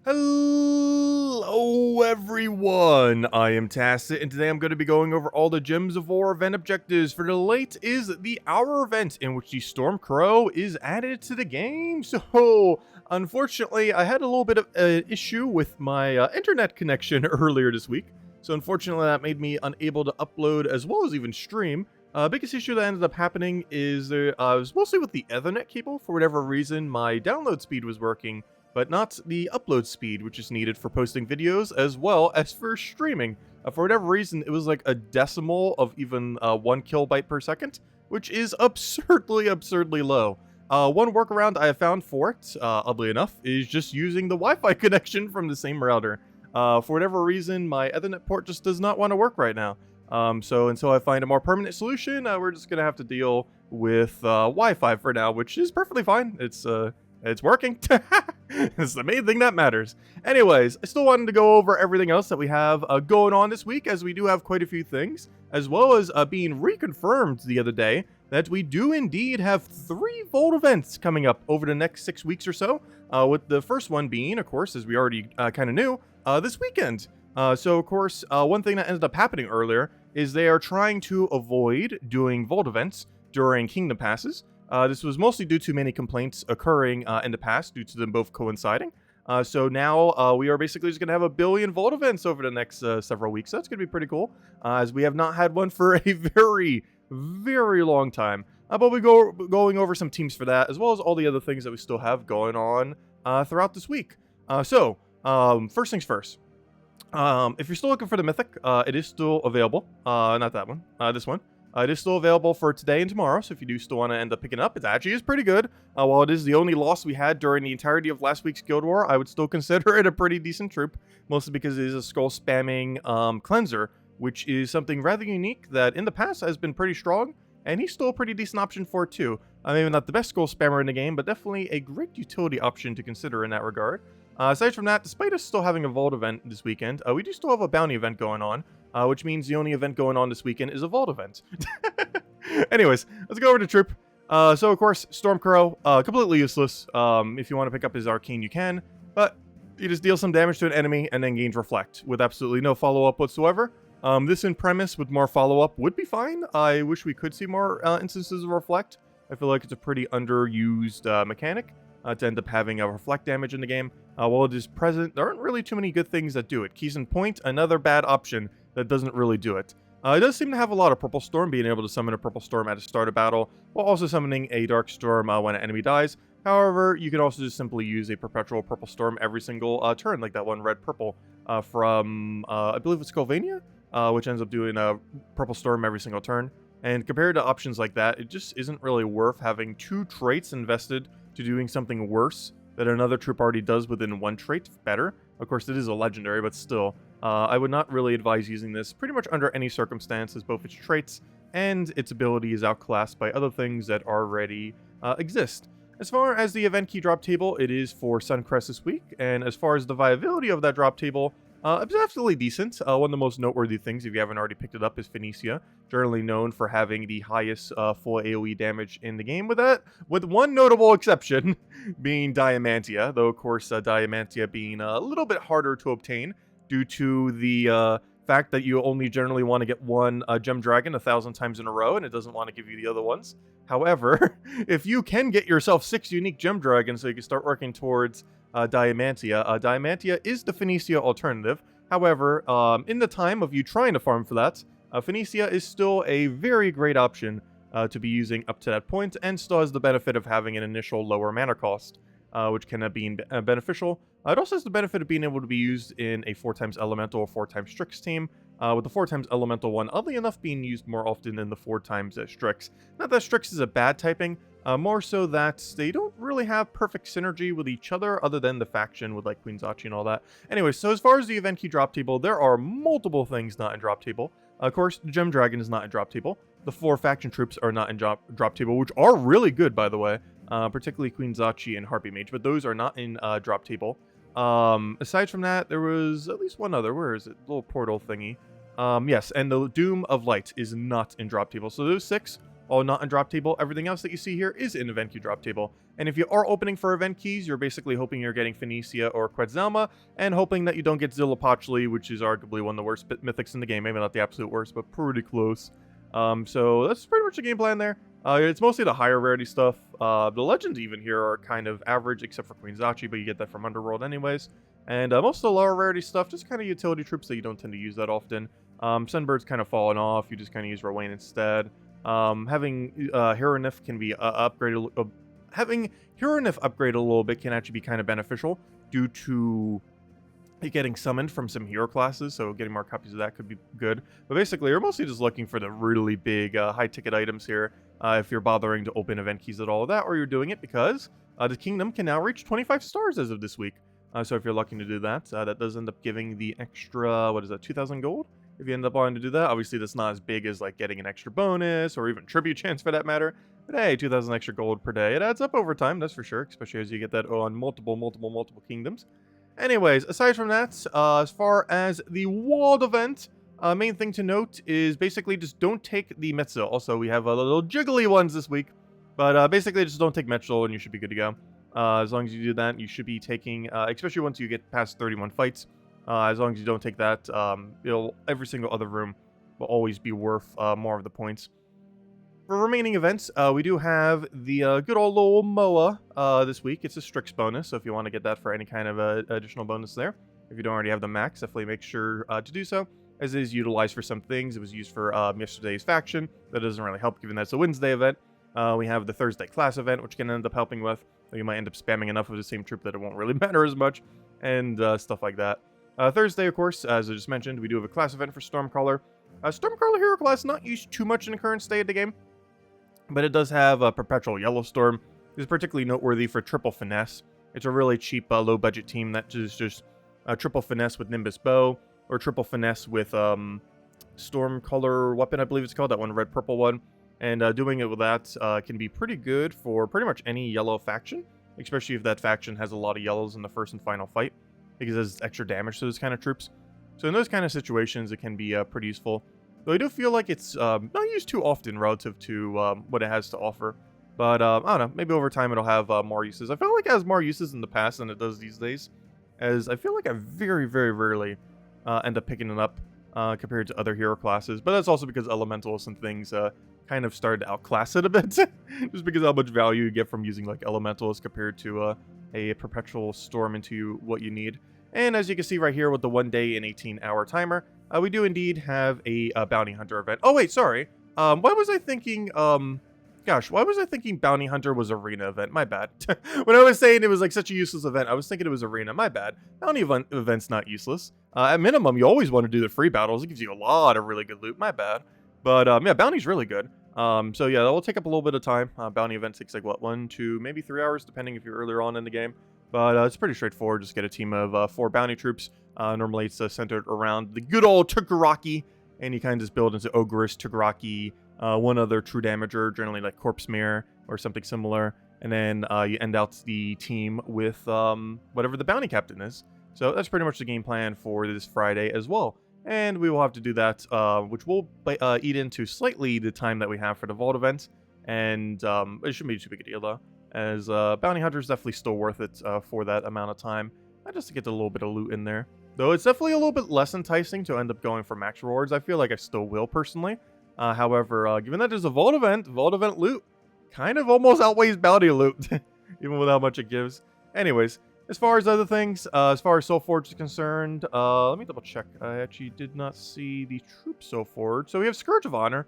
Hello everyone, I am Tacit, and today I'm going to be going over all the Gems of War event objectives. For the late is the Hour event, in which the Stormcrow is added to the game. So, unfortunately, I had a little bit of an issue with my internet connection earlier this week. So unfortunately, that made me unable to upload as well as even stream. Biggest issue that ended up happening is it was mostly with the Ethernet cable. For whatever reason, my download speed was working, but not the upload speed, which is needed for posting videos as well as for streaming. For whatever reason, it was like a decimal of even 1 kilobyte per second, which is absurdly low. One workaround I have found for it, oddly enough, is just using the Wi-Fi connection from the same router. For whatever reason, my Ethernet port just does not want to work right now. So until I find a more permanent solution, we're just going to have to deal with Wi-Fi for now, which is perfectly fine. It's working. It's the main thing that matters. Anyways, I still wanted to go over everything else that we have going on this week, as we do have quite a few things, as well as being reconfirmed the other day that we do indeed have 3 Vault events coming up over the next 6 weeks or so, with the first one being, of course, as we already kind of knew, this weekend. So, of course, one thing that ended up happening earlier is they are trying to avoid doing Vault events during Kingdom Passes. This was mostly due to many complaints occurring in the past due to them both coinciding. So now we are basically just going to have a billion Vault events over the next several weeks. So that's going to be pretty cool, as we have not had one for a very long time. But we going over some teams for that, as well as all the other things that we still have going on throughout this week. First things first. If you're still looking for the Mythic, it is still available. Not that one, this one. It is still available for today and tomorrow, so if you do still want to end up picking it up, it actually is pretty good. While it is the only loss we had during the entirety of last week's Guild War, I would still consider it a pretty decent troop, mostly because it is a skull spamming cleanser, which is something rather unique that in the past has been pretty strong, and he's still a pretty decent option for it too. Maybe not the best skull spammer in the game, but definitely a great utility option to consider in that regard. Aside from that, despite us still having a Vault event this weekend, we do still have a bounty event going on, which means the only event going on this weekend is a Vault event. Anyways, let's go over to troop. So, of course, Stormcrow, completely useless. If you want to pick up his arcane, you can, but you just deal some damage to an enemy and then gain Reflect with absolutely no follow-up whatsoever. This in premise with more follow-up would be fine. I wish we could see more instances of Reflect. I feel like it's a pretty underused mechanic to end up having a Reflect damage in the game. While it is present, there aren't really too many good things that do it. Keys in Point, another bad option that doesn't really do it. It does seem to have a lot of Purple Storm, being able to summon a Purple Storm at the start of battle, while also summoning a Dark Storm when an enemy dies. However, you can also just simply use a Perpetual Purple Storm every single turn, like that one red-purple from, I believe it's Sylvania, which ends up doing a Purple Storm every single turn. And compared to options like that, it just isn't really worth having 2 traits invested to doing something worse that another troop already does within 1 trait better. Of course, it is a legendary, but still, I would not really advise using this pretty much under any circumstances. Both its traits and its ability is outclassed by other things that already exist. As far as the event key drop table, it is for Suncrest this week, and as far as the viability of that drop table, it's absolutely decent. One of the most noteworthy things, if you haven't already picked it up, is Phoenicia, generally known for having the highest full AoE damage in the game, with one notable exception being Diamantia, though of course Diamantia being a little bit harder to obtain due to the fact that you only generally want to get one Gem Dragon 1,000 times in a row, and it doesn't want to give you the other ones. However, if you can get yourself 6 unique Gem Dragons so you can start working towards Diamantia. Diamantia is the Phoenicia alternative. However, in the time of you trying to farm for that, Phoenicia is still a very great option to be using up to that point, and still has the benefit of having an initial lower mana cost, which can be beneficial. It also has the benefit of being able to be used in a 4x Elemental or 4x Strix team, with the 4x Elemental one, oddly enough, being used more often than the 4x Strix. Not that Strix is a bad typing, more so that they don't really have perfect synergy with each other than the faction with like Queen Zachi and all that. Anyway, so as far as the event key drop table, there are multiple things not in drop table. Of course, the Gem Dragon is not in drop table. The 4 faction troops are not in drop table, which are really good, by the way. Particularly Queen Zachi and Harpy Mage, but those are not in drop table. Aside from that, there was at least one other. Where is it? Little portal thingy. Yes, and the Doom of Light is not in drop table. So those 6 all not in drop table. Everything else that you see here is in event queue drop table. And if you are opening for event keys, you're basically hoping you're getting Phoenicia or Quetzalma, and hoping that you don't get Zillipochli, which is arguably one of the worst mythics in the game. Maybe not the absolute worst, but pretty close. So that's pretty much the game plan there. It's mostly the higher rarity stuff. The legends even here are kind of average, except for Queen Zachi, but you get that from Underworld anyways. And most of the lower rarity stuff, just kind of utility troops that you don't tend to use that often. Sunbird's kind of fallen off. You just kind of use Rowan instead. Having Hironif can be upgraded. Having Hironif upgraded a little bit can actually be kind of beneficial due to it getting summoned from some hero classes, so getting more copies of that could be good. But basically, you're mostly just looking for the really big high-ticket items here if you're bothering to open event keys at all of that, or you're doing it because the kingdom can now reach 25 stars as of this week. So if you're looking to do that, that does end up giving the extra, 2,000 gold? If you end up wanting to do that, obviously that's not as big as like getting an extra bonus or even tribute chance for that matter. But hey, 2,000 extra gold per day, it adds up over time, that's for sure, especially as you get that on multiple kingdoms. Anyways, aside from that, as far as the walled event, main thing to note is basically just don't take the Metzel. Also, we have little jiggly ones this week, but basically just don't take Metzel and you should be good to go. As long as you do that, you should be taking, especially once you get past 31 fights, as long as you don't take that, every single other room will always be worth more of the points. For remaining events, we do have the good old little MOA this week. It's a Strix bonus, so if you want to get that for any kind of additional bonus there, if you don't already have the max, definitely make sure to do so, as it is utilized for some things. It was used for yesterday's faction. That doesn't really help, given that it's a Wednesday event. We have the Thursday class event, which can end up helping with. You might end up spamming enough of the same troop that it won't really matter as much, and stuff like that. Thursday, of course, as I just mentioned, we do have a class event for Stormcaller. Stormcaller hero class not used too much in the current state of the game, but it does have a Perpetual Yellow Storm. It's particularly noteworthy for triple finesse. It's a really cheap, low-budget team that is just triple finesse with Nimbus Bow, or triple finesse with Stormcaller weapon, I believe it's called, that one red-purple one. And doing it with that can be pretty good for pretty much any yellow faction, especially if that faction has a lot of yellows in the first and final fight, because it has extra damage to those kind of troops. So in those kind of situations, it can be pretty useful. Though I do feel like it's not used too often relative to what it has to offer. But I don't know, maybe over time it'll have more uses. I feel like it has more uses in the past than it does these days, as I feel like I very, very rarely end up picking it up compared to other hero classes. But that's also because elementals and things kind of started to outclass it a bit, just because of how much value you get from using like elementals compared to a perpetual storm into what you need. And as you can see right here with the 1 day and 18-hour timer, we do indeed have a bounty hunter event. Oh wait, sorry. Why was I thinking? Why was I thinking bounty hunter was arena event? My bad. When I was saying it was like such a useless event, I was thinking it was arena. My bad. Bounty event's not useless. At minimum, you always want to do the free battles. It gives you a lot of really good loot. My bad. But yeah, bounty's really good. So yeah, that will take up a little bit of time. Bounty event takes like what, 1 to maybe 3 hours, depending if you're earlier on in the game. But it's pretty straightforward. Just get a team of 4 bounty troops. Normally it's centered around the good old Tigraki, and you kind of just build into Ogress, Tigraki, one other true damager, generally like Corpse Mare or something similar, and then you end out the team with whatever the bounty captain is. So that's pretty much the game plan for this Friday as well. And we will have to do that, which will eat into slightly the time that we have for the Vault event. And it shouldn't be too big a deal, though, as Bounty Hunter is definitely still worth it for that amount of time. Just to get a little bit of loot in there. Though it's definitely a little bit less enticing to end up going for max rewards. I feel like I still will, personally. However, given that there's a Vault event loot kind of almost outweighs Bounty loot, even with how much it gives. Anyways, as far as other things, as far as Soulforge is concerned, let me double check. I actually did not see the troop Soulforge. So we have Scourge of Honor.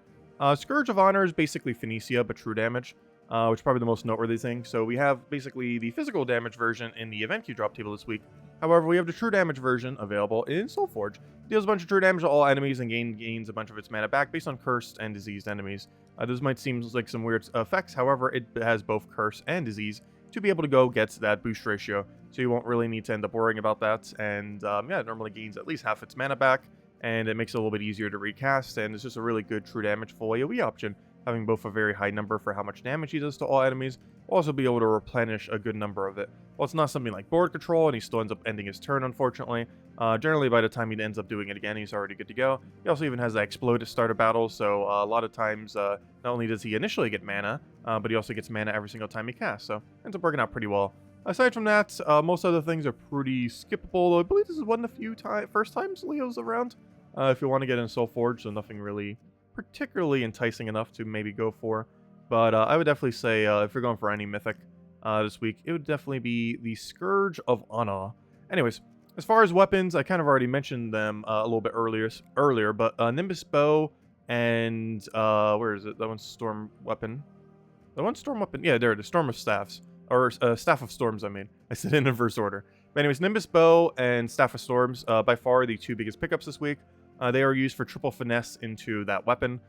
Scourge of Honor is basically Phoenicia, but true damage, which is probably the most noteworthy thing. So we have basically the physical damage version in the event queue drop table this week. However, we have the true damage version available in Soulforge. It deals a bunch of true damage to all enemies and gains a bunch of its mana back based on cursed and diseased enemies. This might seem like some weird effects. However, it has both curse and disease to be able to go get that boost ratio. So you won't really need to end up worrying about that. And yeah, it normally gains at least half its mana back, and it makes it a little bit easier to recast, and it's just a really good true damage full AoE option. having both a very high number for how much damage he does to all enemies, will also be able to replenish a good number of it. Well, it's not something like board control, and he still ends up ending his turn, unfortunately. Generally, by the time he ends up doing it again, he's already good to go. He also even has that explode to start a battle, so a lot of times, not only does he initially get mana, but he also gets mana every single time he casts, so ends up working out pretty well. Aside from that, most other things are pretty skippable, though I believe this is one of the few first times Leo's around. If you want to get in Soulforge, so nothing really particularly enticing enough to maybe go for. But I would definitely say, if you're going for any Mythic this week, it would definitely be the Scourge of Ana. Anyways, as far as weapons, I kind of already mentioned them a little bit earlier, but Nimbus Bow and, where is it? That one's Storm Weapon. That one's Storm Weapon. Yeah, there it is. Storm of Staffs. Or Staff of Storms, I mean. I said in inverse order. But anyways, Nimbus Bow and Staff of Storms, by far the two biggest pickups this week. They are used for triple finesse into that weapon.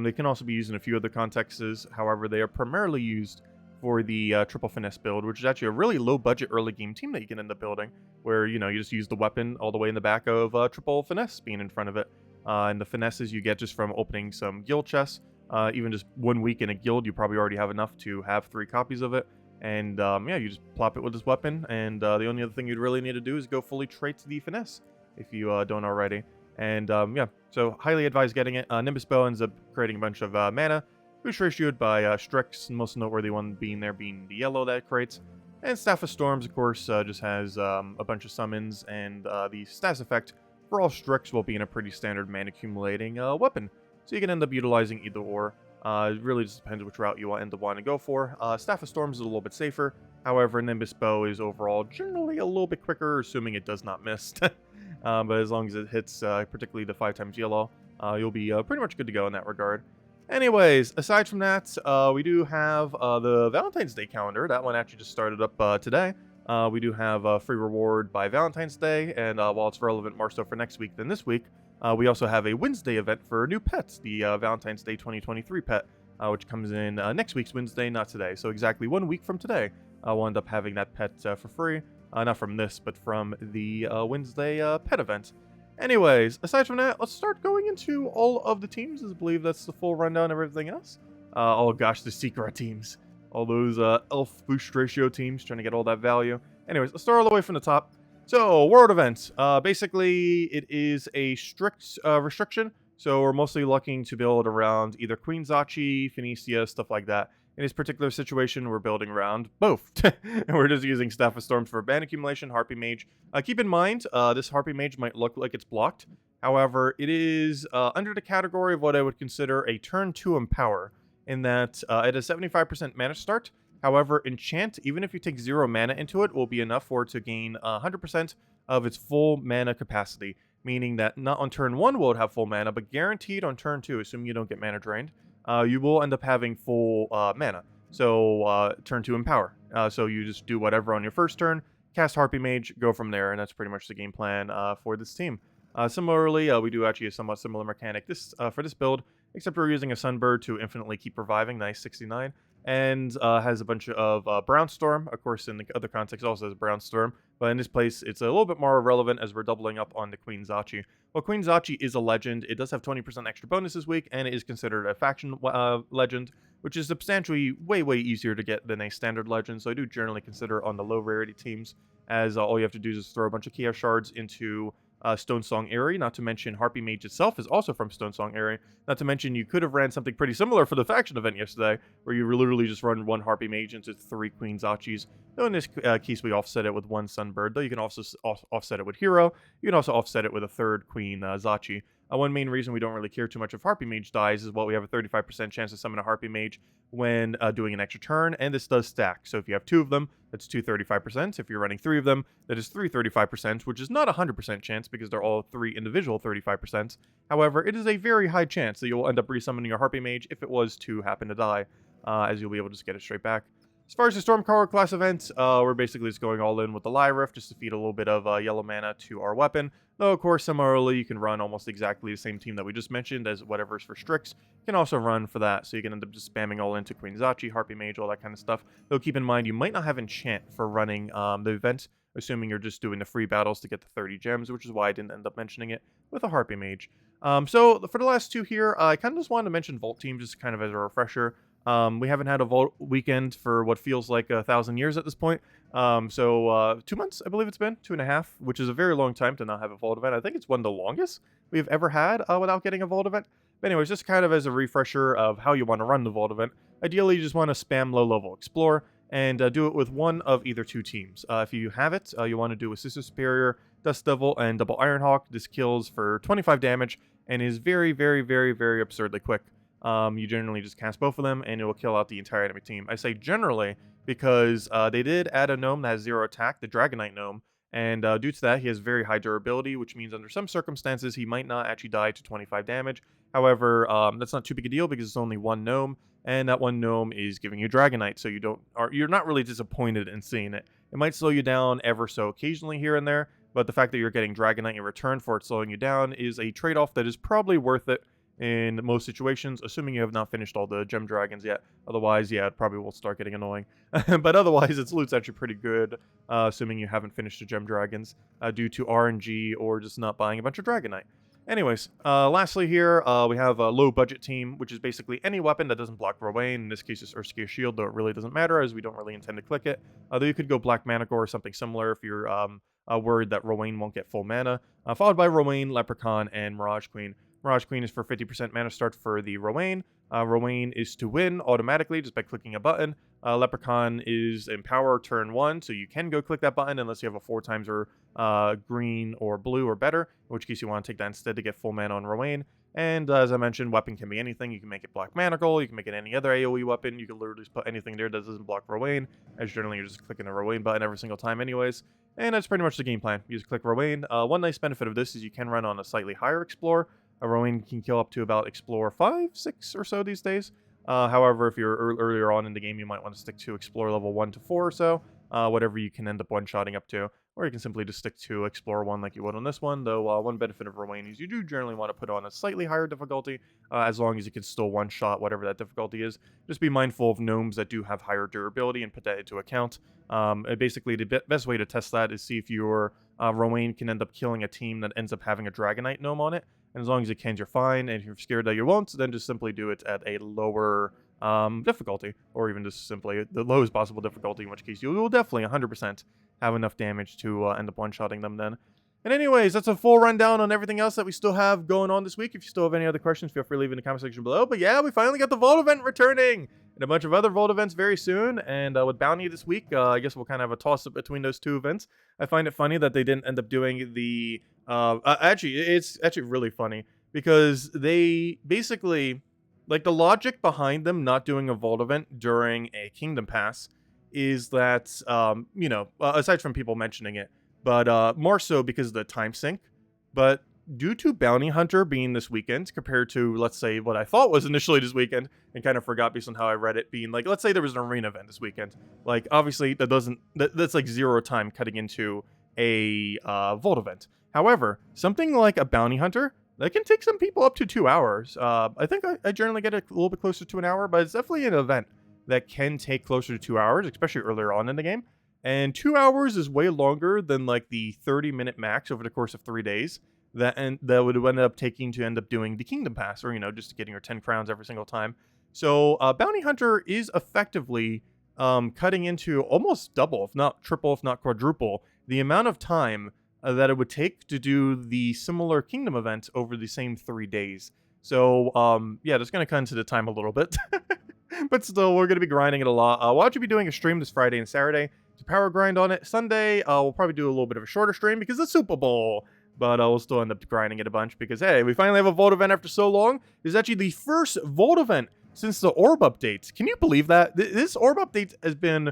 They can also be used in a few other contexts. However, they are primarily used for the triple finesse build, which is actually a really low budget early game team that you can end up building, where, you know, you just use the weapon all the way in the back of triple finesse being in front of it. And the finesses you get just from opening some guild chests. Even just 1 week in a guild, you probably already have enough to have 3 copies of it. And yeah, you just plop it with this weapon, and the only other thing you'd really need to do is go fully trait the finesse, if you don't already. And yeah, so highly advise getting it. Nimbus Bow ends up creating a bunch of mana, boost ratioed by Strix, the most noteworthy one being the yellow that it creates. And Staff of Storms, of course, just has a bunch of summons, and the status effect for all Strix will be in a pretty standard mana accumulating weapon. So you can end up utilizing either or. It really just depends which route you end up wanting to go for. Staff of Storms is a little bit safer. However, Nimbus Bow is overall generally a little bit quicker, assuming it does not miss. But as long as it hits particularly the 5x yellow, you'll be pretty much good to go in that regard. Anyways, aside from that, we do have the Valentine's Day calendar. That one actually just started up today. We do have a free reward by Valentine's Day, and while it's relevant more so for next week than this week, we also have a Wednesday event for new pets, the Valentine's Day 2023 pet, which comes in next week's Wednesday, not today. So exactly 1 week from today, we'll end up having that pet for free. Not from this, but from the Wednesday pet event. Anyways, aside from that, let's start going into all of the teams, as I believe that's the full rundown of everything else. Oh gosh, the secret teams. All those elf boost ratio teams trying to get all that value. Anyways, let's start all the way from the top. So, world events. Basically, it is a strict restriction. So, we're mostly looking to build around either Queen Zachi, Phoenicia, stuff like that. In this particular situation, we're building around both. And we're just using Staff of Storms for band accumulation, Harpy Mage. Keep in mind, this Harpy Mage might look like it's blocked. However, it is under the category of what I would consider a turn 2 Empower, in that it has 75% mana start. However, Enchant, even if you take 0 mana into it, will be enough for it to gain 100% of its full mana capacity. Meaning that not on turn 1 will it have full mana, but guaranteed on turn 2, assuming you don't get mana drained, you will end up having full mana. So, turn 2 Empower. So you just do whatever on your first turn, cast Harpy Mage, go from there, and that's pretty much the game plan for this team. Similarly, we do actually a somewhat similar mechanic for this build, except we're using a Sunbird to infinitely keep reviving, nice 69, and has a bunch of Brownstorm. Of course, in the other context also has Brownstorm, but in this place, it's a little bit more relevant as we're doubling up on the Queen Zachi. Well, Queen Zachi is a legend. It does have 20% extra bonus this week, and it is considered a faction legend, which is substantially way easier to get than a standard legend, so I do generally consider on the low rarity teams, as all you have to do is just throw a bunch of Chaos Shards into Stonesong Aerie, not to mention Harpy Mage itself is also from Stonesong Aerie, not to mention you could have ran something pretty similar for the faction event yesterday, where you literally just run 1 Harpy Mage into 3 Queen Zachis. Though in this case we offset it with 1 Sunbird, though you can also offset it with Hero, you can also offset it with a 3rd Queen Zachi. One main reason we don't really care too much if Harpy Mage dies is, well, we have a 35% chance to summon a Harpy Mage when doing an extra turn, and this does stack. So if you have 2 of them, that's 2 35%. If you're running 3 of them, that is 3 35%, which is not a 100% chance because they're all 3 individual 35%. However, it is a very high chance that you'll end up resummoning your Harpy Mage if it was to happen to die, as you'll be able to just get it straight back. As far as the Stormcaller class event, we're basically just going all in with the Lyrift just to feed a little bit of yellow mana to our weapon. Though, of course, similarly, you can run almost exactly the same team that we just mentioned as whatever's for Strix. You can also run for that, so you can end up just spamming all into Queen Zachi, Harpy Mage, all that kind of stuff. Though keep in mind, you might not have Enchant for running the event, assuming you're just doing the free battles to get the 30 gems, which is why I didn't end up mentioning it with a Harpy Mage. So for the last two here, I kind of just wanted to mention Vault Team just kind of as a refresher. We haven't had a Vault weekend for what feels like 1,000 years at this point. 2 months, I believe it's been, 2.5, which is a very long time to not have a Vault event. I think it's one of the longest we've ever had without getting a Vault event. But anyways, just kind of as a refresher of how you want to run the Vault event. Ideally, you just want to spam low-level Explore and do it with one of either two teams. If you have it, you want to do a Sister Superior, Dust Devil, and Double Ironhawk. This kills for 25 damage and is very, very, very, very absurdly quick. You generally just cast both of them, and it will kill out the entire enemy team. I say generally because they did add a gnome that has 0 attack, the Dragonite gnome, and due to that, he has very high durability, which means under some circumstances, he might not actually die to 25 damage. However, that's not too big a deal because it's only one gnome, and that one gnome is giving you Dragonite, so you're not really disappointed in seeing it. It might slow you down ever so occasionally here and there, but the fact that you're getting Dragonite in return for it slowing you down is a trade-off that is probably worth it in most situations, assuming you have not finished all the gem dragons yet. Otherwise, yeah, it probably will start getting annoying. But otherwise, its loot's actually pretty good, assuming you haven't finished the gem dragons due to RNG or just not buying a bunch of Dragonite. Anyways, lastly here, we have a low budget team, which is basically any weapon that doesn't block Rowan. In this case, it's Urskia's Shield, though it really doesn't matter as we don't really intend to click it. Though you could go Black Manticore or something similar if you're worried that Rowan won't get full mana. Followed by Rowan, Leprechaun, and Mirage Queen. Mirage Queen is for 50% mana start for the Rowan. Rowan is to win automatically just by clicking a button. Leprechaun is in power turn 1, so you can go click that button unless you have a 4 times or green or blue or better, in which case you want to take that instead to get full mana on Rowan. And as I mentioned, weapon can be anything. You can make it Black Manacle, you can make it any other AoE weapon, you can literally just put anything there that doesn't block Rowan, as generally you're just clicking the Rowan button every single time anyways. And that's pretty much the game plan. You just click Rowan. One nice benefit of this is you can run on a slightly higher Explore. A Rowan can kill up to about Explore 5, 6 or so these days. However, if you're earlier on in the game, you might want to stick to Explore level 1 to 4 or so, whatever you can end up one-shotting up to. Or you can simply just stick to Explore 1 like you would on this one, though one benefit of Rowan is you do generally want to put on a slightly higher difficulty, as long as you can still one-shot whatever that difficulty is. Just be mindful of gnomes that do have higher durability and put that into account. Basically, the best way to test that is see if your Rowan can end up killing a team that ends up having a Dragonite gnome on it. And as long as it can, you're fine. And if you're scared that you won't, then just simply do it at a lower difficulty, or even just simply the lowest possible difficulty, in which case you will definitely 100% have enough damage to end up one-shotting them then. And anyways, that's a full rundown on everything else that we still have going on this week. If you still have any other questions, feel free to leave in the comment section below. But yeah, we finally got the Vault event returning, and a bunch of other Vault events very soon. And with Bounty this week, I guess we'll kind of have a toss-up between those two events. I find it funny that they didn't end up doing the... it's actually really funny, because they basically... Like, the logic behind them not doing a Vault event during a Kingdom Pass is that, aside from people mentioning it, but more so because of the time sync. But due to Bounty Hunter being this weekend, compared to, let's say, what I thought was initially this weekend, and kind of forgot based on how I read it, being like, let's say there was an arena event this weekend. Like, obviously, that's like 0 time cutting into a Vault event. However, something like a Bounty Hunter, that can take some people up to 2 hours. I think I generally get it a little bit closer to an hour, but it's definitely an event that can take closer to 2 hours, especially earlier on in the game. And 2 hours is way longer than like the 30-minute max over the course of 3 days that would end up taking to end up doing the Kingdom Pass, or, just getting your 10 crowns every single time. So Bounty Hunter is effectively cutting into almost double, if not triple, if not quadruple, the amount of time that it would take to do the similar Kingdom event over the same 3 days. So, yeah, that's going to cut into the time a little bit. But still, we're going to be grinding it a lot. We'll actually be doing a stream this Friday and Saturday to power grind on it. Sunday, we'll probably do a little bit of a shorter stream because it's Super Bowl. But we'll still end up grinding it a bunch because, hey, we finally have a Vault event after so long. It's actually the first Vault event since the Orb updates. Can you believe that? This Orb update has been,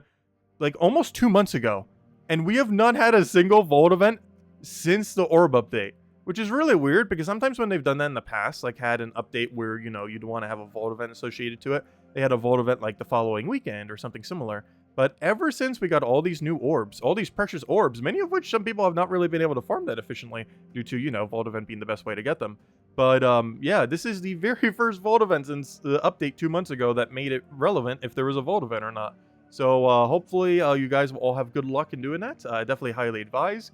like, almost 2 months ago. And we have not had a single Vault event since the Orb update, which is really weird because sometimes when they've done that in the past, like had an update where, you'd want to have a Vault event associated to it, they had a Vault event like the following weekend or something similar. But ever since we got all these new orbs, all these precious orbs, many of which some people have not really been able to farm that efficiently due to, Vault event being the best way to get them. But yeah, this is the very first Vault event since the update 2 months ago that made it relevant if there was a Vault event or not. So hopefully you guys will all have good luck in doing that. I definitely highly advise,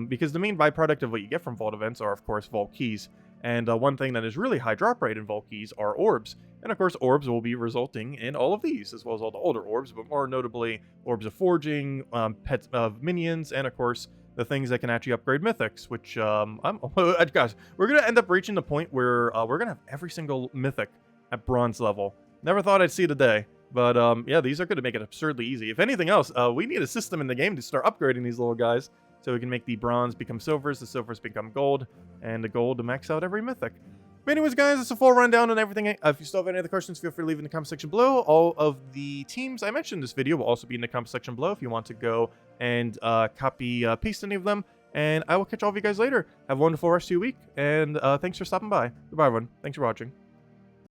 because the main byproduct of what you get from vault events are, of course, vault keys. And one thing that is really high drop rate in vault keys are orbs. And of course, orbs will be resulting in all of these, as well as all the older orbs, but more notably, orbs of forging, pets of minions, and of course, the things that can actually upgrade mythics, which, gosh, we're going to end up reaching the point where we're going to have every single mythic at bronze level. Never thought I'd see the day. But yeah, these are going to make it absurdly easy. If anything else, we need a system in the game to start upgrading these little guys, so we can make the bronze become silvers, the silvers become gold, and the gold to max out every mythic. But anyways, guys, it's a full rundown on everything. If you still have any other questions, feel free to leave in the comment section below. All of the teams I mentioned in this video will also be in the comment section below if you want to go and paste any of them. And I will catch all of you guys later. Have a wonderful rest of your week, and thanks for stopping by. Goodbye, everyone. Thanks for watching.